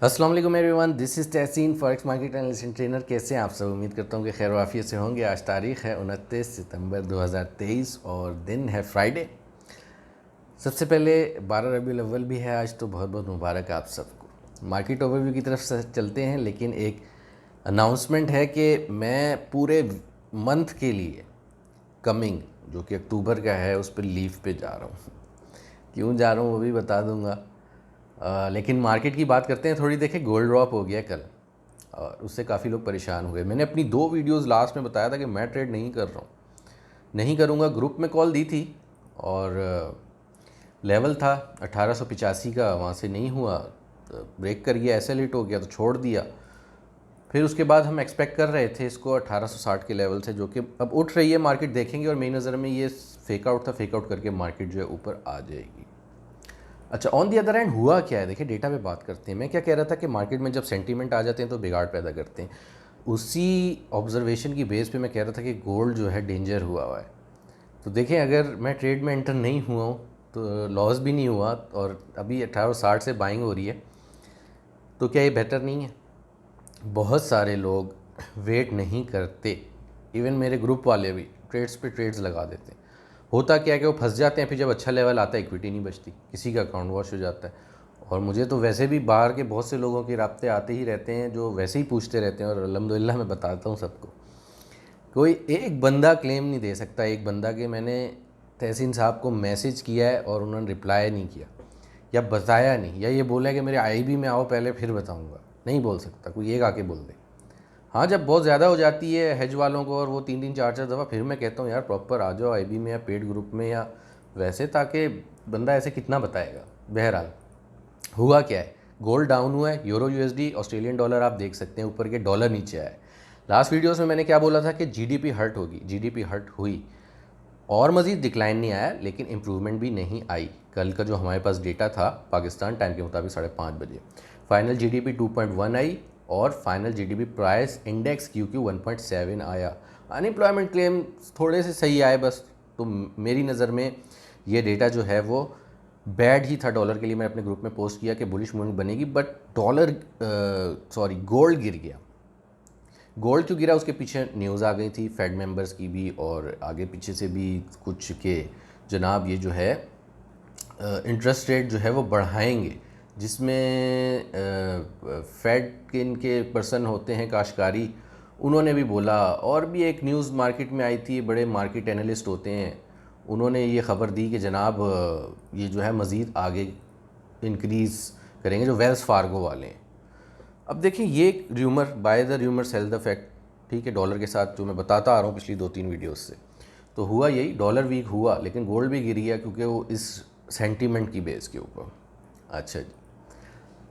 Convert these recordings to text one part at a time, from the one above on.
अस्सलाम वालेकुम everyone, this is Tahseen forex market analyst and trainer. कैसे हैं आप सब? उम्मीद करता हूँ कि खैर वाफियत से होंगे। आज तारीख़ है 29 सितंबर 2023 और दिन है फ्राइडे। सबसे पहले 12 रबीउल अव्वल भी है आज, तो बहुत बहुत मुबारक आप सबको। मार्केट ओवरव्यू की तरफ से चलते हैं, लेकिन एक अनाउंसमेंट है कि मैं पूरे मंथ के लिए कमिंग जो कि अक्टूबर का है उस पर लीव पे जा रहा हूँ। क्यों जा रहा हूँ वो भी बता दूँगा। लेकिन मार्केट की बात करते हैं थोड़ी। देखें, गोल्ड ड्रॉप हो गया कल और उससे काफ़ी लोग परेशान हो गए। मैंने अपनी 2 वीडियोस लास्ट में बताया था कि मैं ट्रेड नहीं कर रहा हूँ, नहीं करूँगा। ग्रुप में कॉल दी थी और लेवल था 1885 का, वहाँ से नहीं हुआ, ब्रेक कर गया, ऐसे लेट हो गया तो छोड़ दिया। फिर उसके बाद हम एक्सपेक्ट कर रहे थे इसको 1860 के लेवल से, जो कि अब उठ रही है मार्केट, देखेंगे। और मेरी नज़र में ये फेक आउट था, फेक आउट करके मार्केट जो है ऊपर आ जाएगी। अच्छा, ऑन दी अदर हैंड हुआ क्या है? देखिए, डेटा पे बात करते हैं। मैं क्या कह रहा था कि मार्केट में जब सेंटीमेंट आ जाते हैं तो बिगाड़ पैदा करते हैं। उसी ऑब्जर्वेशन की बेस पे मैं कह रहा था कि गोल्ड जो है डेंजर हुआ है। तो देखें, अगर मैं ट्रेड में एंटर नहीं हुआ हूँ तो लॉस भी नहीं हुआ और अभी 1860 से बाइंग हो रही है, तो क्या ये बेहतर नहीं है? बहुत सारे लोग वेट नहीं करते, इवन मेरे ग्रुप वाले भी ट्रेड्स पे ट्रेड्स लगा देते हैं। होता क्या है कि वो फंस जाते हैं, फिर जब अच्छा लेवल आता है इक्विटी नहीं बचती, किसी का अकाउंट वॉश हो जाता है। और मुझे तो वैसे भी बाहर के बहुत से लोगों के राब्ते आते ही रहते हैं जो वैसे ही पूछते रहते हैं, और अल्हम्दुलिल्लाह मैं बताता हूँ सबको। कोई एक बंदा क्लेम नहीं दे सकता, एक बंदा के मैंने तहसीन साहब को मैसेज किया है और उन्होंने रिप्लाई नहीं किया या बताया नहीं, या ये बोला है कि मेरे आईबी में आओ पहले फिर बताऊँगा, नहीं बोल सकता। कोई एक आके बोल दे। हाँ, जब बहुत ज़्यादा हो जाती है हेज वालों को और वो 3-3 4-4 दफ़ा, फिर मैं कहता हूँ यार प्रॉपर आ जाओ आईबी में या पेड ग्रुप में या वैसे, ताकि बंदा ऐसे कितना बताएगा। बहरहाल, हुआ क्या है? गोल्ड डाउन हुआ है, यूरो यूएसडी ऑस्ट्रेलियन डॉलर आप देख सकते हैं ऊपर के, डॉलर नीचे आया है। लास्ट वीडियोस में मैंने क्या बोला था कि जीडीपी हर्ट होगी, जीडीपी हर्ट हुई और मज़ीद डिक्लाइन नहीं आया, लेकिन इम्प्रूवमेंट भी नहीं आई। कल का जो हमारे पास डेटा था पाकिस्तान टाइम के मुताबिक 5:30 बजे, फाइनल जीडीपी 2.1 आई और final GDP price index QQ 1.7 आया। अनएम्प्लॉयमेंट क्लेम थोड़े से सही आए बस। तो मेरी नज़र में ये डेटा जो है वो बैड ही था डॉलर के लिए। मैं अपने ग्रुप में पोस्ट किया कि बुलिश मूवमेंट बनेगी, बट गोल्ड गिर गया। गोल्ड क्यों गिरा? उसके पीछे न्यूज़ आ गई थी फेड मेंबर्स की भी और आगे पीछे से भी कुछ के जनाब ये जो है इंटरेस्ट रेट जो है वो बढ़ाएंगे, जिसमें फेड के इनके पर्सन होते हैं काशकारी, उन्होंने भी बोला। और भी एक न्यूज़ मार्केट में आई थी, बड़े मार्केट एनालिस्ट होते हैं, उन्होंने ये ख़बर दी कि जनाब ये जो है मज़ीद आगे इंक्रीज़ करेंगे, जो वेल्स फार्गो वाले हैं। अब देखिए, ये एक rumour, buy the rumour sell the fact, ठीक है, डॉलर के साथ जो मैं बताता आ रहा हूँ पिछली 2-3 वीडियोस से। तो हुआ यही, डॉलर वीक हुआ लेकिन गोल्ड भी गिर गया, क्योंकि वो इस सेंटीमेंट की बेस के ऊपर। अच्छा जी,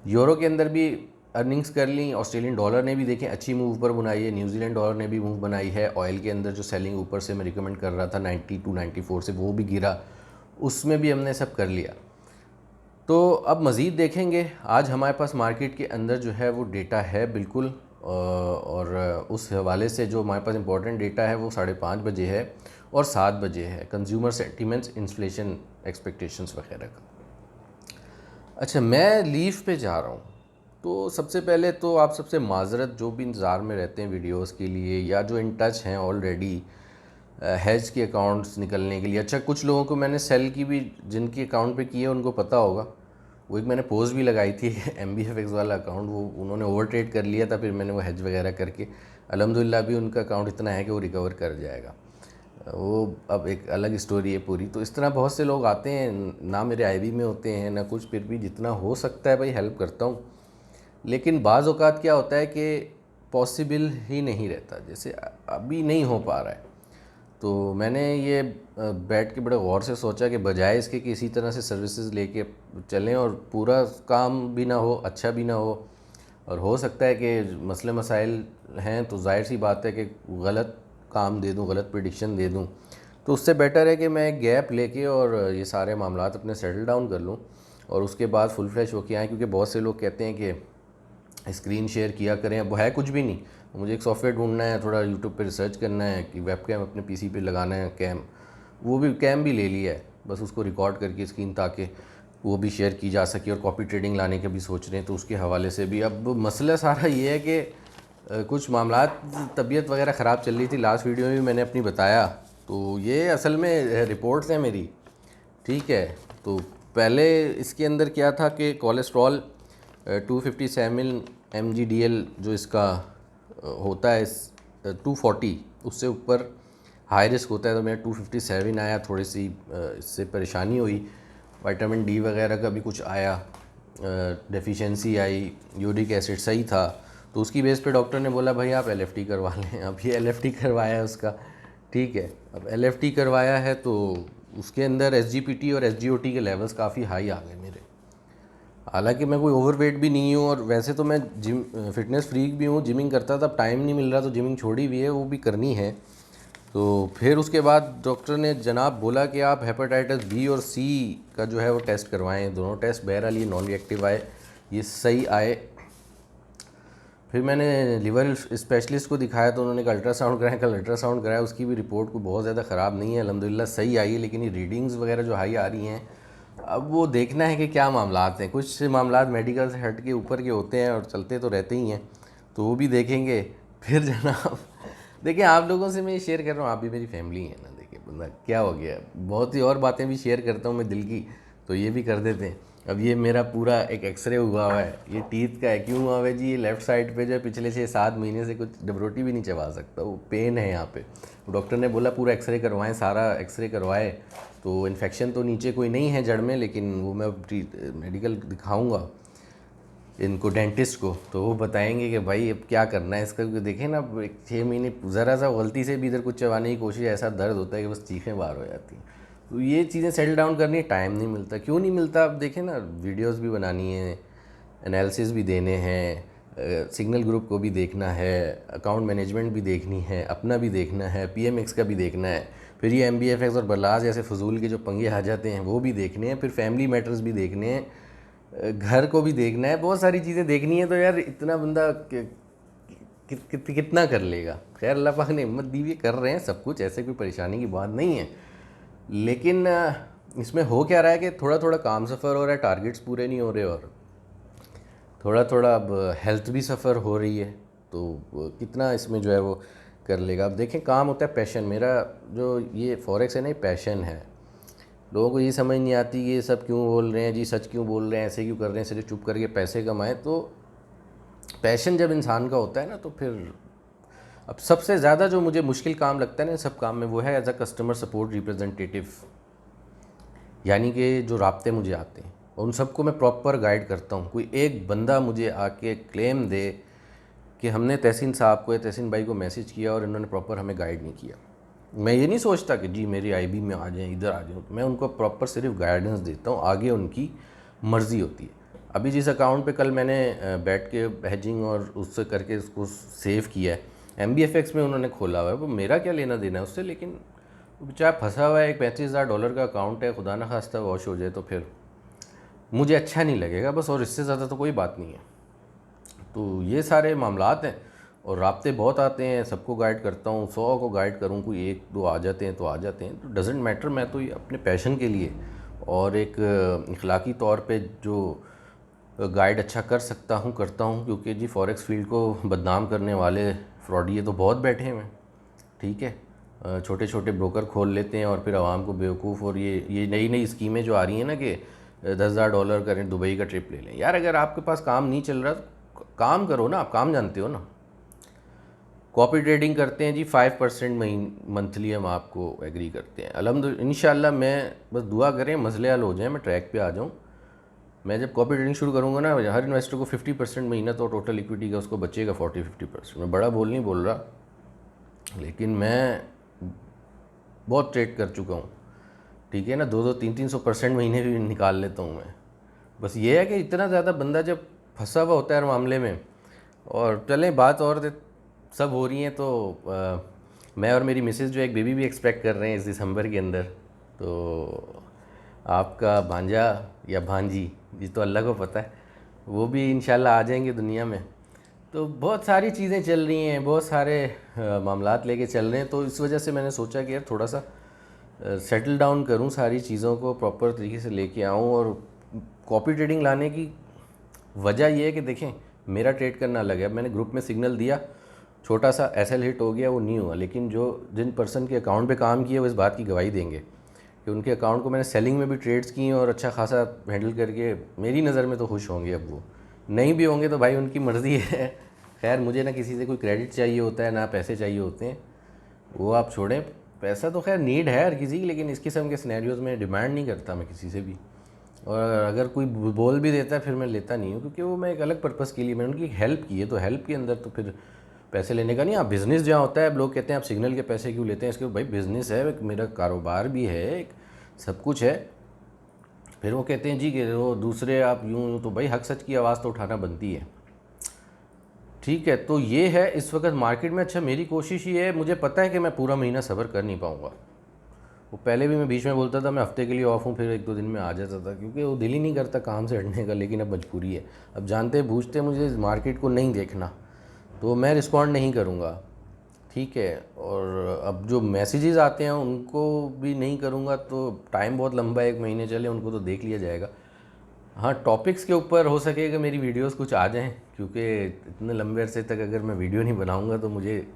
यूरो के अंदर भी अर्निंग्स कर ली, ऑस्ट्रेलियन डॉलर ने भी देखें अच्छी मूव ऊपर बनाई है, न्यूजीलैंड डॉलर ने भी मूव बनाई है। ऑयल के अंदर जो सेलिंग ऊपर से मैं रिकमेंड कर रहा था 92-94 से, वो भी गिरा, उसमें भी हमने सब कर लिया। तो अब मज़ीद देखेंगे। आज हमारे पास मार्केट के अंदर जो है वो डेटा है बिल्कुल, और उस हवाले से जो हमारे पास इंपॉर्टेंट डेटा है वो 5:30 बजे है और 7 बजे है, कंज्यूमर सेंटीमेंट्स, इन्फ्लेशन एक्सपेक्टेशंस वगैरह का। अच्छा, मैं लीव पे जा रहा हूँ, तो सबसे पहले तो आप सबसे माजरत, जो भी इंतज़ार में रहते हैं वीडियोस के लिए या जो इन टच हैं ऑलरेडी हेज के अकाउंट्स निकलने के लिए। अच्छा, कुछ लोगों को मैंने सेल की भी, जिनके अकाउंट पे किए उनको पता होगा, वो एक मैंने पोस्ट भी लगाई थी MBFX वाला अकाउंट, वो उन्होंने ओवर ट्रेड कर लिया था, फिर मैंने वो हेज वगैरह करके अल्हम्दुलिल्लाह भी उनका अकाउंट इतना है कि वो रिकवर कर जाएगा। वो अब एक अलग स्टोरी है पूरी। तो इस तरह बहुत से लोग आते हैं, ना मेरे आईबी में होते हैं ना कुछ, फिर भी जितना हो सकता है भाई हेल्प करता हूँ। लेकिन बाज़ औक़ात क्या होता है कि पॉसिबल ही नहीं रहता, जैसे अभी नहीं हो पा रहा है। तो मैंने ये बैठ के बड़े गौर से सोचा कि बजाय इसके कि इसी तरह से सर्विसेज लेके चलें और पूरा काम भी ना हो, अच्छा भी ना हो, और हो सकता है कि मसले मसाइल हैं तो जाहिर सी बात है कि गलत काम दे दूं, गलत प्रेडिक्शन दे दूं। तो उससे बेटर है कि मैं गैप लेके और ये सारे मामलात अपने सेटल डाउन कर लूं और उसके बाद फुल फ्लैश होके आएँ। क्योंकि बहुत से लोग कहते हैं कि स्क्रीन शेयर किया करें, अब वो है कुछ भी नहीं। मुझे एक सॉफ्टवेयर ढूंढना है, थोड़ा यूट्यूब पे रिसर्च करना है कि वेब कैम अपने पीसी पे लगाना है, कैम, वो भी कैम भी ले लिया है, बस उसको रिकॉर्ड करके स्क्रीन ताकि वो भी शेयर की जा सके, और कॉपी ट्रेडिंग लाने का भी सोच रहे हैं तो उसके हवाले से भी। अब मसला सारा ये है कि कुछ मामलात तबीयत वगैरह ख़राब चल रही थी, लास्ट वीडियो में भी मैंने अपनी बताया। तो ये असल में रिपोर्ट्स हैं मेरी, ठीक है। तो पहले इसके अंदर क्या था कि कोलेस्ट्रॉल 257 mgdl जो इसका होता है, 240 उससे ऊपर हाई रिस्क होता है। तो मेरा 257 आया, थोड़ी सी इससे परेशानी हुई। विटामिन डी वगैरह का भी कुछ आया, डेफिशिएंसी आई, यूरिक एसिड सही था। तो उसकी बेस पे डॉक्टर ने बोला भाई आप एलएफटी करवा लें। अब ये एलएफटी करवाया है उसका, ठीक है। अब एलएफटी करवाया है तो उसके अंदर एसजीपीटी और एसजीओटी के लेवल्स काफ़ी हाई आ गए मेरे। हालांकि मैं कोई ओवरवेट भी नहीं हूँ, और वैसे तो मैं जिम फिटनेस फ्रीक भी हूँ, जिमिंग करता था, अब टाइम नहीं मिल रहा तो जिमिंग छोड़ी भी है, वो भी करनी है। तो फिर उसके बाद डॉक्टर ने जनाब बोला कि आप हेपेटाइटिस बी और सी का जो है वो टेस्ट करवाएं। दोनों टेस्ट बहरहाल ये नॉन रिएक्टिव आए, ये सही आए। फिर मैंने लिवर स्पेशलिस्ट को दिखाया तो उन्होंने अल्ट्रासाउंड कराया, कल अल्ट्रासाउंड कराया, उसकी भी रिपोर्ट को बहुत ज़्यादा ख़राब नहीं है, अल्हम्दुलिल्लाह सही आई है। लेकिन ये रीडिंग्स वगैरह जो हाई आ रही हैं, अब वो देखना है कि क्या मामलात हैं। कुछ मामलात मेडिकल से हट के ऊपर के होते हैं और चलते तो रहते ही हैं, तो वो भी देखेंगे। फिर जनाब देखिए, आप लोगों से मैं ये शेयर कर रहा हूँ, आप भी मेरी फैमिली है ना। देखिए बंदा क्या हो गया, बहुत ही और बातें भी शेयर करता हूँ मैं दिल की, तो ये भी कर देते हैं। अब ये मेरा पूरा एक एक्सरे हुआ है, ये टीथ का है। क्यों हुआ है जी? ये लेफ़्ट साइड पे जो है पिछले 6-7 महीने से कुछ डबरोटी भी नहीं चबा सकता, वो पेन है यहाँ पे। डॉक्टर ने बोला पूरा एक्सरे करवाएं, सारा एक्सरे करवाए। तो इन्फेक्शन तो नीचे कोई नहीं है जड़ में, लेकिन वो मैं मेडिकल दिखाऊँगा इनको, डेंटिस्ट को, तो वो बताएंगे कि भाई अब क्या करना है इसका। क्योंकि देखें ना, 6 महीने ज़रा सा गलती से भी इधर कुछ चबाने की कोशिश, ऐसा दर्द होता है कि बस चीखें बाहर हो जाती हैं। तो ये चीज़ें सेटल डाउन करनी, टाइम नहीं मिलता। क्यों नहीं मिलता? अब देखें ना, वीडियोस भी बनानी है, एनालिसिस भी देने हैं, सिग्नल ग्रुप को भी देखना है, अकाउंट मैनेजमेंट भी देखनी है, अपना भी देखना है, पीएमएक्स का भी देखना है, फिर ये एमबीएफएक्स और बरलाज जैसे फजूल के जो पंगे आ जाते हैं वो भी देखने हैं, फिर फैमिली मैटर्स भी देखने हैं, घर को भी देखना है, बहुत सारी चीज़ें देखनी है। तो यार इतना बंदा कितना कर लेगा? खैर अल्लाह पाक ने हिम्मत दी हुई, कर रहे हैं सब कुछ, ऐसे कोई परेशानी की बात नहीं है। लेकिन इसमें हो क्या रहा है कि थोड़ा थोड़ा काम सफ़र हो रहा है, टारगेट्स पूरे नहीं हो रहे, और थोड़ा थोड़ा अब हेल्थ भी सफ़र हो रही है। तो कितना इसमें जो है वो कर लेगा। अब देखें, काम होता है पैशन। मेरा जो ये फॉरेक्स है ना, ये पैशन है। लोगों को ये समझ नहीं आती कि ये सब क्यों बोल रहे हैं जी, सच क्यों बोल रहे हैं, ऐसे क्यों कर रहे हैं, सिर्फ चुप करके पैसे कमाएं। तो पैशन जब इंसान का होता है ना, तो फिर अब सबसे ज़्यादा जो मुझे मुश्किल काम लगता है ना सब काम में, वो है as a customer support representative. यानी कि जो राब्ते मुझे आते हैं और उन सबको मैं प्रॉपर गाइड करता हूँ। कोई एक बंदा मुझे आके क्लेम दे कि हमने तहसीन साहब को या तहसीन भाई को मैसेज किया और इन्होंने प्रॉपर हमें गाइड नहीं किया, मैं ये नहीं सोचता कि जी मेरी आईबी में आ जाएं, इधर आ जाऊँ। मैं उनको प्रॉपर सिर्फ गाइडेंस देता हूँ, आगे उनकी मर्ज़ी होती है। अभी जिस अकाउंट पे कल मैंने बैठ के हेजिंग और उससे करके उसको सेव किया है, MBFX में उन्होंने खोला हुआ है, वो मेरा क्या लेना देना है उससे। लेकिन बेचारा फंसा हुआ है, एक $35,000 का अकाउंट है, खुदा न खास्ता वॉश हो जाए तो फिर मुझे अच्छा नहीं लगेगा बस, और इससे ज़्यादा तो कोई बात नहीं है। तो ये सारे मामलात हैं, और राब्ते बहुत आते हैं, सबको गाइड करता हूँ, 100 को गाइड करूँ, कोई 1-2 आ जाते हैं तो आ जाते हैं, तो डजेंट मैटर। मैं तो ये अपने पैशन के लिए और एक इखलाकी तौर पे जो गाइड अच्छा कर सकता हूँ करता हूँ। क्योंकि जी फॉरेक्स फील्ड को बदनाम करने वाले फ्रॉडिये तो बहुत बैठे हैं, ठीक है। छोटे छोटे ब्रोकर खोल लेते हैं और फिर आवाम को बेवकूफ़। और ये नई नई स्कीमें जो आ रही हैं ना कि $10,000 करें, दुबई का ट्रिप ले लें। यार अगर आपके पास काम नहीं चल रहा तो काम करो ना, आप काम जानते हो ना। कॉपी ट्रेडिंग करते हैं जी 5% मंथली, हम आपको एग्री करते हैं। अल्हम्दुलिल्लाह इंशाल्लाह, मैं बस दुआ करें मसले हल हो जाएं, मैं ट्रैक पे आ जाऊं। मैं जब कॉपी ट्रेडिंग शुरू करूंगा ना, हर इन्वेस्टर को 50% महीना तो टोटल इक्विटी का उसको बचेगा, 40-50%। मैं बड़ा बोल नहीं बोल रहा, लेकिन मैं बहुत ट्रेड कर चुका हूँ, ठीक है ना। 200-300-300% महीने भी निकाल लेता हूँ मैं। बस ये है कि इतना ज़्यादा बंदा जब फंसा हुआ होता है हर मामले में। और चलें बात और सब हो रही हैं, तो मैं और मेरी मिसेज़ जो एक बेबी भी एक्सपेक्ट कर रहे हैं इस दिसंबर के अंदर। तो आपका भांजा या भांजी, ये तो अल्लाह को पता है, वो भी इंशाल्लाह आ जाएंगे दुनिया में। तो बहुत सारी चीज़ें चल रही हैं, बहुत सारे मामलात लेके चल रहे हैं। तो इस वजह से मैंने सोचा कि यार थोड़ा सा सेटल डाउन करूं, सारी चीज़ों को प्रॉपर तरीके से लेके आऊं, और कॉपी ट्रेडिंग लाने की वजह ये है कि देखें, मेरा ट्रेड करना अलग है। अब मैंने ग्रुप में सिग्नल दिया, छोटा सा एसएल हिट हो गया, वो नहीं हुआ, लेकिन जो जिन पर्सन के अकाउंट पे काम किया वो इस बात की गवाही देंगे कि उनके अकाउंट को मैंने सेलिंग में भी ट्रेड्स किए और अच्छा खासा हैंडल करके, मेरी नज़र में तो खुश होंगे। अब वो नहीं भी होंगे तो भाई उनकी मर्ज़ी है। खैर, मुझे ना किसी से कोई क्रेडिट चाहिए होता है ना पैसे चाहिए होते हैं, वो आप छोड़ें। पैसा तो खैर नीड है हर किसी की, लेकिन इस किस्म के सिनेरियोज़ में डिमांड नहीं करता मैं किसी से भी। और अगर कोई बोल भी देता है फिर मैं लेता नहीं हूँ, क्योंकि वो मैं एक अलग पर्पज़ के लिए, मैंने उनकी हेल्प की है, तो हेल्प के अंदर तो फिर पैसे लेने का नहीं। आप बिज़नेस जहाँ होता है, अब लोग कहते हैं आप सिग्नल के पैसे क्यों लेते हैं, इसके भाई बिज़नेस है, मेरा कारोबार भी है, एक सब कुछ है। फिर वो कहते हैं जी कि वो दूसरे आप यूँ, तो भाई हक सच की आवाज़ तो उठाना बनती है। ठीक है, तो ये है इस वक्त मार्केट में। अच्छा, मेरी कोशिश ये है, मुझे पता है कि मैं पूरा महीना सब्र कर नहीं पाऊँगा। वो पहले भी मैं बीच में बोलता था मैं हफ्ते के लिए ऑफ हूँ, फिर एक दो दिन में आ जाता था, क्योंकि वो दिल ही नहीं करता काम से हटने का, लेकिन अब मजबूरी है। अब जानते बूझते मुझे मार्केट को नहीं देखना, तो मैं रिस्पॉन्ड नहीं करूँगा। ठीक है, और अब जो मैसेजेस आते हैं उनको भी नहीं करूँगा, तो टाइम बहुत लंबा है, 1 महीने चले, उनको तो देख लिया जाएगा। हाँ, टॉपिक्स के ऊपर हो सकेगा मेरी वीडियोस कुछ आ जाएं, क्योंकि इतने लंबे अरसे तक अगर मैं वीडियो नहीं बनाऊँगा तो मुझे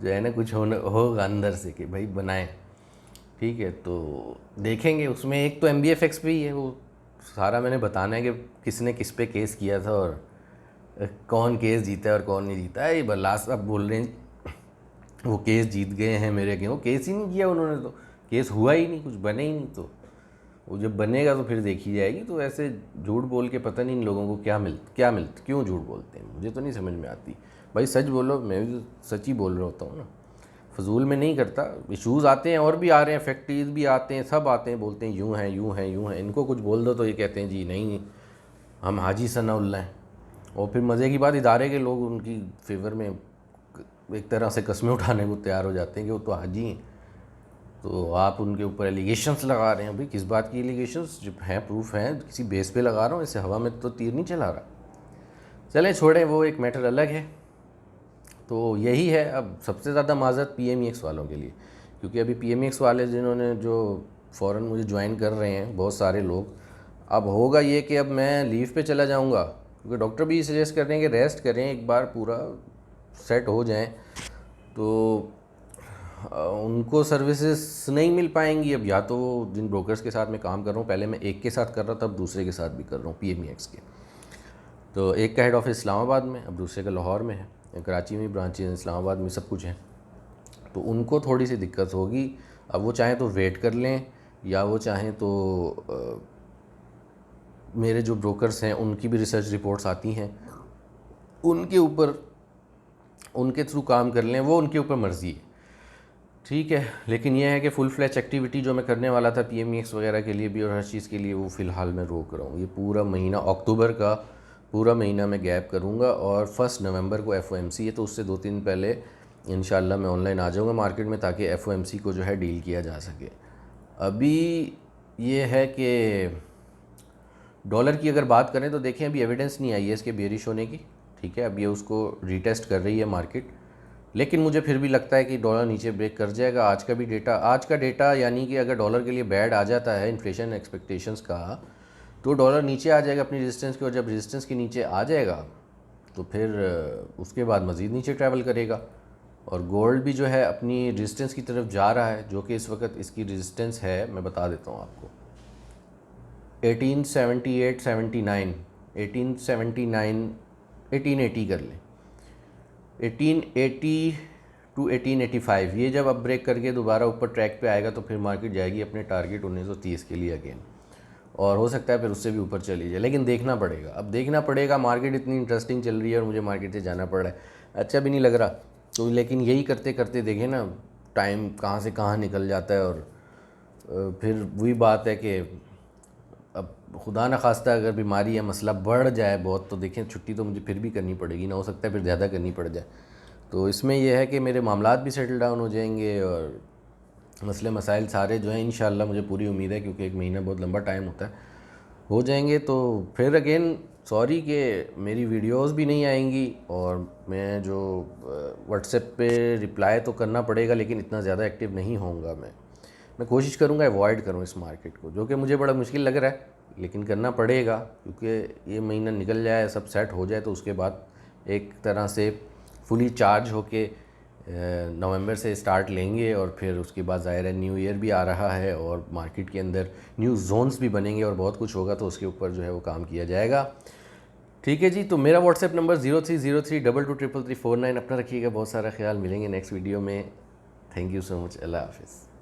जो है ना कुछ होगा अंदर से कि भाई बनाएं। ठीक है, तो देखेंगे। उसमें एक तो MBFX पे ही है, वो सारा मैंने बताना है कि किसने किस पे केस किया था और कौन केस जीता है और कौन नहीं जीता है। ये लास्ट अब बोल रहे हैं वो केस जीत गए हैं मेरे के, वो केस ही नहीं किया उन्होंने, तो केस हुआ ही नहीं, कुछ बने ही नहीं, तो वो जब बनेगा तो फिर देखी जाएगी। तो ऐसे झूठ बोल के पता नहीं इन लोगों को क्या मिलता, क्यों झूठ बोलते हैं, मुझे तो नहीं समझ में आती। भाई सच बोलो, मैं भी तो सच ही बोल रहा होता हूँ ना, फजूल में नहीं करता। इशूज़ आते हैं और भी आ रहे हैं, फैक्ट्रीज भी आते हैं, सब आते हैं, बोलते हैं यूँ हैं यूँ हैं यूँ हैं। इनको कुछ बोल दो तो ये कहते हैं जी नहीं हम हाजी सनाउल्लाह हैं। और फिर मज़े की बात, इदारे के लोग उनकी फेवर में एक तरह से कस्में उठाने को तैयार हो जाते हैं कि वो तो हाजी हैं। तो आप उनके ऊपर एलिगेशंस लगा रहे हैं। भाई किस बात की एलिगेशंस, जब हैं प्रूफ हैं, किसी बेस पे लगा रहा हूँ, इससे हवा में तो तीर नहीं चला रहा। चलें छोड़ें, वो एक मैटर अलग है। तो यही है। अब सबसे ज़्यादा माज़रत PMEX वालों के लिए, क्योंकि अभी PMEX वाले जिन्होंने जो फ़ौरन मुझे ज्वाइन कर रहे हैं बहुत सारे लोग, अब होगा ये कि अब मैं लीव पे चला जाऊंगा, क्योंकि डॉक्टर भी सजेस्ट कर रहे हैं कि रेस्ट करें, एक बार पूरा सेट हो जाएं, तो उनको सर्विसेज नहीं मिल पाएंगी। अब या तो जिन ब्रोकर्स के साथ मैं काम कर रहा हूँ, पहले मैं एक के साथ कर रहा था, अब दूसरे के साथ भी कर रहा हूँ PMEX के। तो एक का हेड ऑफिस इस्लामाबाद में, अब दूसरे का लाहौर में है, कराची में ब्रांचेज हैं, इस्लामाबाद में सब कुछ है। तो उनको थोड़ी सी दिक्कत होगी। अब वो चाहें तो वेट कर लें, या वो चाहें तो मेरे जो ब्रोकर्स हैं उनकी भी रिसर्च रिपोर्ट्स आती हैं, उनके ऊपर उनके थ्रू काम कर लें, वो उनके ऊपर मर्ज़ी है। ठीक है, लेकिन यह है कि फुल फ्लैच एक्टिविटी जो मैं करने वाला था PMEX वगैरह के लिए भी और हर चीज़ के लिए, वो फ़िलहाल मैं रोक रहा हूँ। ये पूरा महीना अक्टूबर का पूरा महीना मैं गैप करूँगा, और 1 नवंबर को FOMC है, तो उससे 2-3 दिन पहले इंशाल्लाह मैं ऑनलाइन आ जाऊँगा मार्केट में, ताकि FOMC को जो है डील किया जा सके। अभी ये है कि डॉलर की अगर बात करें तो देखें अभी एविडेंस नहीं आई है इसके बेरिश होने की। ठीक है, अब ये उसको रीटेस्ट कर रही है मार्केट, लेकिन मुझे फिर भी लगता है कि डॉलर नीचे ब्रेक कर जाएगा। आज का डेटा यानी कि अगर डॉलर के लिए बैड आ जाता है इन्फ्लेशन एक्सपेक्टेशंस का, तो डॉलर नीचे आ जाएगा अपनी रेजिस्टेंस के, और जब रेजिस्टेंस के नीचे आ जाएगा तो फिर उसके बाद मज़ीद नीचे ट्रैवल करेगा। और गोल्ड भी जो है अपनी रेजिस्टेंस की तरफ जा रहा है, जो कि इस वक्त इसकी रेजिस्टेंस है, मैं बता देता हूँ आपको, 1878 79, 1879 1880 कर लें, 1880 टू 1885। ये जब अब ब्रेक करके दोबारा ऊपर ट्रैक पे आएगा तो फिर मार्केट जाएगी अपने टारगेट 1930 के लिए अगेन, और हो सकता है फिर उससे भी ऊपर चली जाए, लेकिन देखना पड़ेगा। अब देखना पड़ेगा, मार्केट इतनी इंटरेस्टिंग चल रही है और मुझे मार्केट से जाना पड़ रहा है, अच्छा भी नहीं लग रहा। तो लेकिन यही करते करते देखें ना टाइम कहाँ से कहाँ निकल जाता है। और फिर वही बात है कि अब खुदा न खास्ता अगर बीमारी या मसला बढ़ जाए बहुत, तो देखें छुट्टी तो मुझे फिर भी करनी पड़ेगी ना, हो सकता है फिर ज़्यादा करनी पड़ जाए। तो इसमें यह है कि मेरे मामलात भी सेटल डाउन हो जाएंगे, और मसले मसाइल सारे जो हैं इंशाल्लाह, मुझे पूरी उम्मीद है, क्योंकि 1 महीना बहुत लंबा टाइम होता है, हो जाएंगे। तो फिर अगेन सॉरी कि मेरी वीडियोस भी नहीं आएंगी, और मैं जो व्हाट्सएप पे रिप्लाई तो करना पड़ेगा, लेकिन इतना ज़्यादा एक्टिव नहीं होऊंगा। मैं कोशिश करूंगा अवॉइड करूं इस मार्केट को, जो कि मुझे बड़ा मुश्किल लग रहा है, लेकिन करना पड़ेगा, क्योंकि ये महीना निकल जाए, सब सेट हो जाए, तो उसके बाद एक तरह से फुली चार्ज होके नवंबर से स्टार्ट लेंगे। और फिर उसके बाद ज़ाहिर है न्यू ईयर भी आ रहा है और मार्केट के अंदर न्यू जोन्स भी बनेंगे और बहुत कुछ होगा, तो उसके ऊपर जो है वो काम किया जाएगा। ठीक है जी, तो मेरा व्हाट्सएप नंबर 0303223349। अपना रखिएगा बहुत सारा ख्याल। मिलेंगे नेक्स्ट वीडियो में। Thank you so much. अल्लाह हाफिज़।